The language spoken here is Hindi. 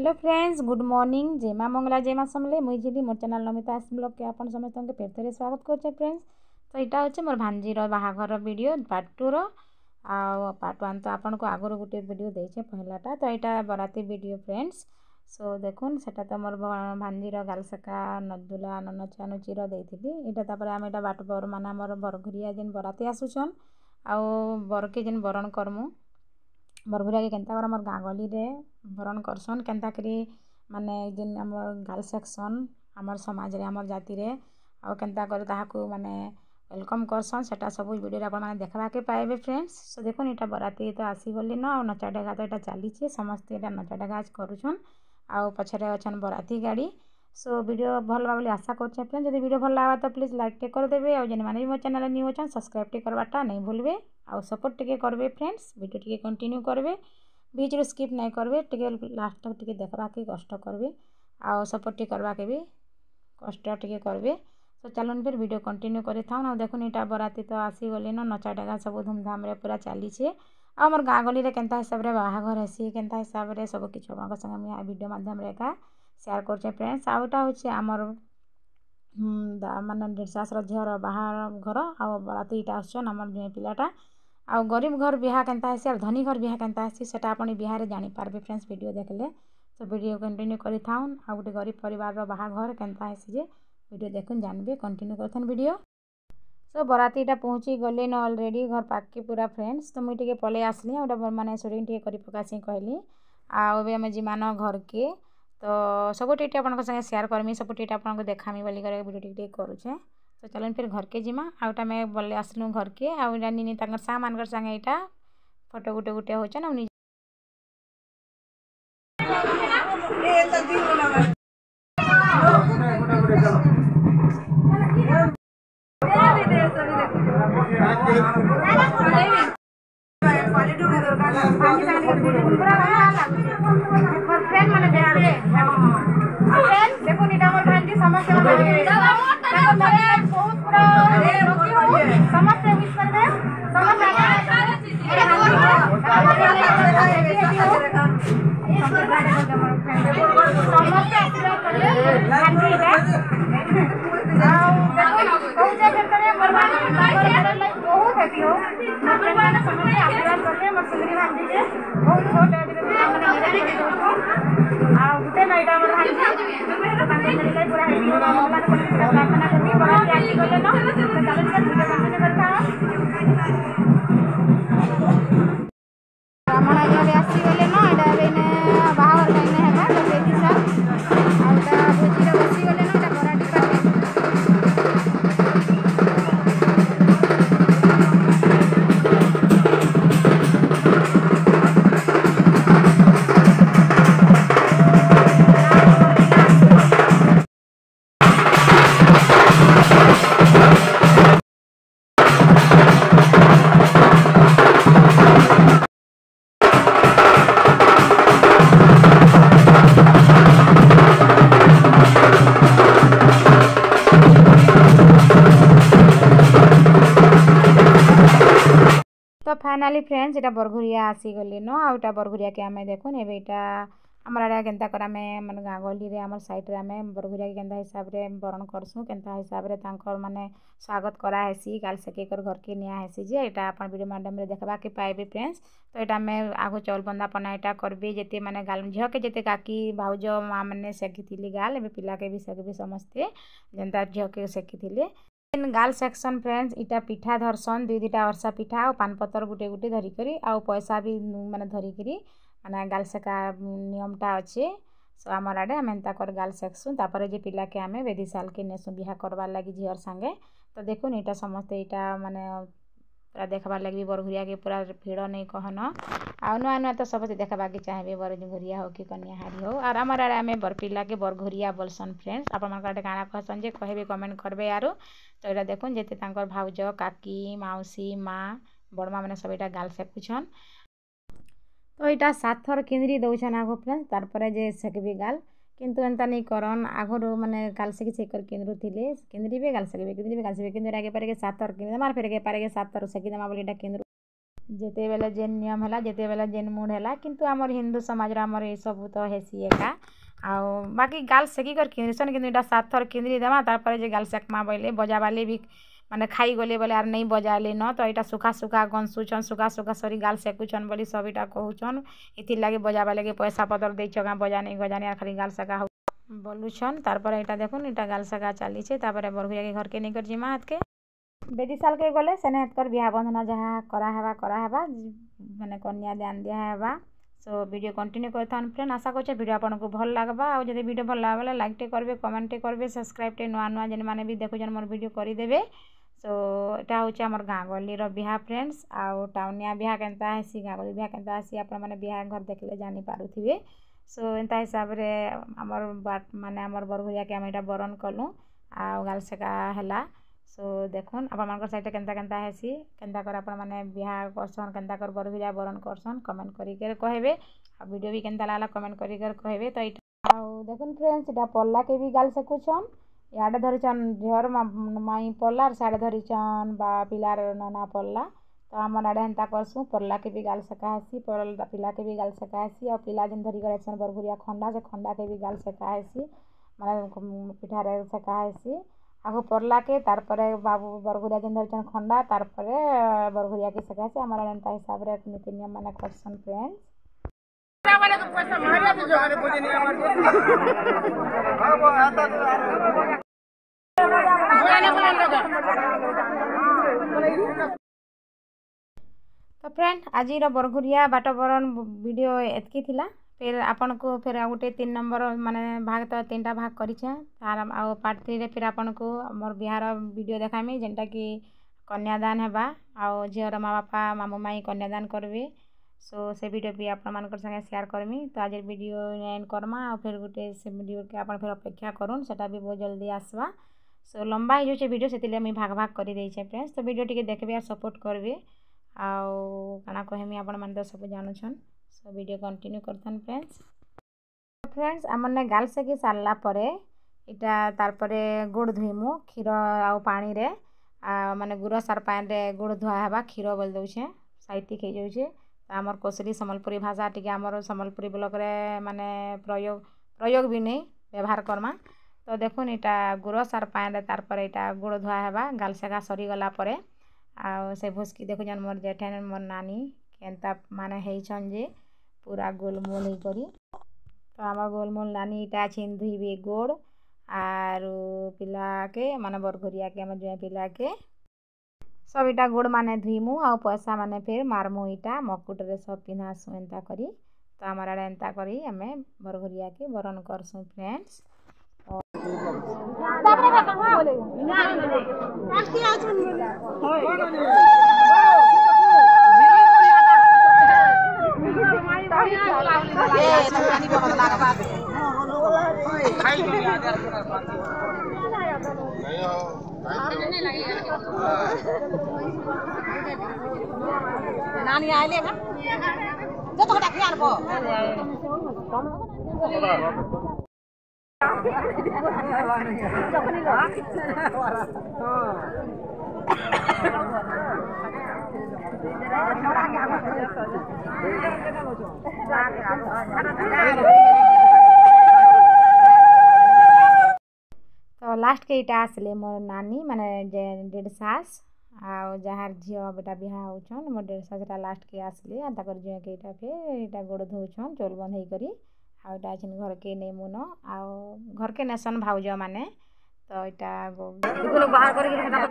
Hello friends, good morning. जय माँ मंगला, जय माँ समले। मुई झिली मोर चैनल नमिता एस ब्लॉग के आपन समस्त के फेर थे स्वागत करछे फ्रेंड्स। तो यहाँ होचे मोर भांजीर बाहाघर वीडियो पार्ट 2 आ पार्ट 1 तो आपन को आगुर गोटे वीडियो देछे पहलाटा। तो यहाँ बराती वीडियो फ्रेंड्स। सो देखुन सेटा तो मोर भांजीर गालसेका नदुला ननचा नुचीर देइथिली। यहाँ तापर आम यहाँ बाट बर माने मोर बरघरिया जेन बराती आसुछन आउ बरके जेन बरण करमु बरघरिया के केन्ता कर मोर गाँ गली रे बरण करसन केन्ता करी माने जेन हमर गार्ल सेक्शन हमर समाज रे हमर जाति रे आ केन्ता कर ताहाकू माने वेलकम करसन सेटा सब वीडियो रे आपन माने देखबा के पाएबे फ्रेंड्स। सो देखुन इटा बराती तो आसी गली न आ नचा डेगा तो इटा चलीछे समस्त इटा नचा डेगा आज करूछन आ पछरे अछन बराती गाड़ी। सो वीडियो भल बा बोली आशा करछे फ्रेंड्स। जदि वीडियो भल लागा तो प्लीज लाइक टे कर देबे आ जेन माने भी मो चैनल न्यू अछन सब्सक्राइब टे करबाटा नहीं भूलबे आ सपोर्ट टे करबे फ्रेंड्स। वीडियो टे कंटिन्यू करबे बीच रे स्किप नहीं करबे टे लास्ट तक टे देखबा के कष्ट करबे आ सपोर्ट टे करबा के भी कष्ट टे करबे। तो चलन फिर वीडियो कंटिन्यू करि थाउन आ देखुन इटा बराती तो आसी गली न नचा डेगा सब धूमधाम रे पूरा चलीछे आ हमर गाँ गली रे केन्ता हिसाब रे बाहाघर हेसी केन्ता हिसाब रे सब किछु आपन संगे मैं वीडियो माध्यम रे का शेयर करछे फ्रेंड्स। आउटा होचे हमर माने डेढ़ झीर बाहाघर आ बराती इटा आछन हमर जे पिलाटा आ गरीब घर बिहा केन्ता हेसी और धनी घर बिहा केन्ता हेसी सेटा आपन बिहार जानि पारबे फ्रेंड्स वीडियो देखले। तो वीडियो कंटिन्यू करि थाउन आ गोटे गरीब परिवार रो बाहाघर केन्ता हेसी जे वीडियो देखुन जानबे कंटिन्यू करथन वीडियो। सो बरातीटा पहुँची गले न ऑलरेडी घर पाक के पूरा फ्रेंड्स। तो मुई टिके पले आसली आ गोटे माने शूटिंग टिके करि पकासी कहली आ एबे हमें जिमान घर के तो सबुठी आपन संगे शेयर करमी सबुठी आपन को देखामी बोली करे वीडियो टिके करूछे। तो चलन फिर घर के जिमा आउटा में बोले आसलु घर के आ निनी तांगर सामान कर संगे इटा फोटो गुटे गुटे होचन आ तो फाइनाली फ्रेंड्स इटा बरघरिया आसी गली न आउटा बरघरिया के आमे देखुन एबे इटा हमर आडा केन्ता कर आमे माने गाँ गली रे हमर साइड रे आमे बरघरिया के केन्ता हिसाब रे बरण करसु केन्ता हिसाब रे तांकर माने स्वागत करा हेसी गाल सके कर घर के निया हेसी जे इटा अपन वीडियो माध्यम रे देखबा के पाइबे फ्रेंड्स। तो इटा आमे आगो चौल बंदा पना इटा करबे जेते माने गाल झियो के जेते काकी भाउज माँ माने सेकिथिली गाल एबे पिला के भी सेकबे समस्ते जेनता झियो के सेकिथिले गार्ल सेक्शन फ्रेंड्स इटा पिठा धरसन दुई दुईटा अरसा पिठा और पान पतर गुटे गुटे धरिकरी आ पैसा भी माने धरिकरी माने गार्ल सेका नियमटा अच्छे। सो आमर आडे आम एंता कर गार्ल सेक्सु तापर जे पिला के आमे बेदी साल के नेसु बिहा करबार लगी झीर संगे। तो देखुन इटा समस्ते इटा माने पूरा देखबार लगी बरघरिया के पूरा भीड़ नहीं कहन आ नुआ नुआ तो सब देखबा के चाहेबे बरघरिया हो कि कन्याहारी हो और आमर आडे आमे बरपिला के बरघरिया बोलसन फ्रेंड्स। आपन मन आडे गाना कहसन जे कहबे कमेंट करबे यारो। तो इटा देखुन जेते तांकर भाउज काकी माउसी माँ बड़मा माने सब इटा गाल सेकुछन। तो इटा 7 थर केंद्री दउछन आगो फ्रेंड्स तारपरे जे सेकबे गाल किंतु एंता नहीं करन आगरो माने गाल सेकी सेकर केंद्र थिले केंद्रीबे गाल सेकबे केंद्रीबे गाल सेकबे केंद्र आगे पारे के 7 थर केंद्र मार फेर के पारे के 7 थर सेकी दमा बोली इटा केंद्र जेते बेले जेन नियम है जेते बेले जेन मूड है किंतु आमर हिंदू समाज आमर ये सब तो हेसी एका आउ बाकी गाल सेकी कर किनसन किंतु इटा 7 थर किंद्री देमा तार जे गाल सेकमा बोले बजाबाले भी माने खाई गले बोले आर नहीं बजाले न तो यहाँ सुखा सुखा गनसुचन सुखा सुखा सरी गाल सेकुचन बोली सब इटा कहूचन इथिर लगे बजाबा लगे पैसा पतर दे चगा बजा नहीं गजानी आर खाली गाल सेका हो बोलुछन तार पर इटा देखुन इटा गाल सेका चली तापर बरहुया के घर के नहीं कर जिमा हाथ के बेदी साल के गले सेने हाथ बिहा बंधना जहाँ कराहेबा माने कन्या दान दिया हेबा सो वीडियो कंटिन्यू करथान फ्रेंड आशा करछे वीडियो आपनको भल लागबा आ जदि वीडियो भल लागबा लाइक टे करबे कमेंट टे करबे सब्सक्राइब टे नुआ नुआ जेन माने भी देखुछन मोर वीडियो करि देबे सो एटा होचे हमर गाँ गली रो बिहा फ्रेंड्स आउ टाउनिया बिहा केनता हेसी गाँ गली बिहा केनता हेसी आपण माने बिहा घर देखले जानि पारुथिबे सो एंता हिसाब रे हमर बाट माने हमर बरहुया के हम एटा बरण कलु आ गाल सेका हला सो देखुन आपण मानकर साइड केनता केनता हेसी केनता कर आपण माने बिहा करसन केनता कर बरहुया बरण करसन कमेंट करि के कहबे आ वीडियो भी केनता लागला कमेंट करि के कहबे तो इटा आ देखुन फ्रेंड्स एटा पल्ला के भी गाल सेकुछन याडे धरिचन झर माई पल्ला और साडे धरिचन बा पिलार नना पल्ला तो आमर आडे हेन्ता करसु पल्ला के भी गाल सेका हेसी पिला के भी गाल सेका हेसी और पिला जेन धरि कर एक्सन बरहुया खंडा से खंडा के भी गाल सेका हेसी माने पिठारे सेका हेसी आगो पड़ला के तार परे बाबू बरहुया जेन धरिचन खंडा तार परे बरहुया के सेका हेसी आमर आडे एंता हिसाब रे नीति नियम माने करसन फ्रेंड्स तो फ्रेंड आज बरहुया बाट बरण वीडियो एतकी थिला फिर आपन को फिर गोटे 3 नंबर माने भाग तो 3टा भाग करिछे तार आ पार्ट 3 रे फिर आपन को मोर बिहार वीडियो देखामी जेनटा कि कन्यादान हेबा आ झीर माँ बापा मामू माई कन्यादान करबे सो से वीडियो भी आपण मानकर संगे शेयर करमी तो आज वीडियो एंड करमा आ फिर गोटे से वीडियो के आपण फिर अपेक्षा करूँ सेटा भी बहुत जल्दी आसवा सो लंबा हो जाए वीडियो से मुझे भाग भाग कर देछे फ्रेंड्स तो वीडियो टिके देखबे और सपोर्ट करबे आउ काना कहमी आपण मान तो सब जानछन सो वीडियो कंटिन्यू करथन फ्रेंड्स आमने गाल सेकी सारला परे इटा तार परे गुड़ धुईमु क्षीर आ पानी रे माने गुड़ सार पानी रे गुड़ धुआ हेबा क्षीर बोल दउछे साहित्यिक हो जाउछे आमर कोसली सम्बलपुरी भाषा टिके आमर सम्बलपुरी ब्लॉक रे माने प्रयोग भी नहीं व्यवहार करमा तो देखुन इटा गुड़ सार पानी रे तार परे इटा गुड़ धुआ हेबा गाल सेका सरी गला परे आ से भुसकी देखुछन मोर जेठन मोर नानी केनता माने हेइछन जे पूरा गोलमोल ही करी तो आम गोलमोल नानी इटा छिन धुईबे गोड़ आर पिला के माने बरहुया के आम जुए पिला के सब इटा गोड़ माने धुईमु आ पैसा माने फिर मारमु इटा मकुट रे सब पिन्हासु एंता करी तो आमर आड़े एंता करी आमे बरहुया के बरण करसु फ्रेंड्स नानी आइले ना जतो कटा खियान पो तो लास्ट के इटा आसले मोर नानी माने डेढ़ सास आ जार झील बेटा बिहा होछन मोर डेढ़ सास लास्ट के आसले ताकर झील के इटा फिर इटा गोड़ धोछन चोल बंधई करी आ इटा छिन घर के नेमुन आ घर के नेसन भाउज माने तो इटा बाहर कर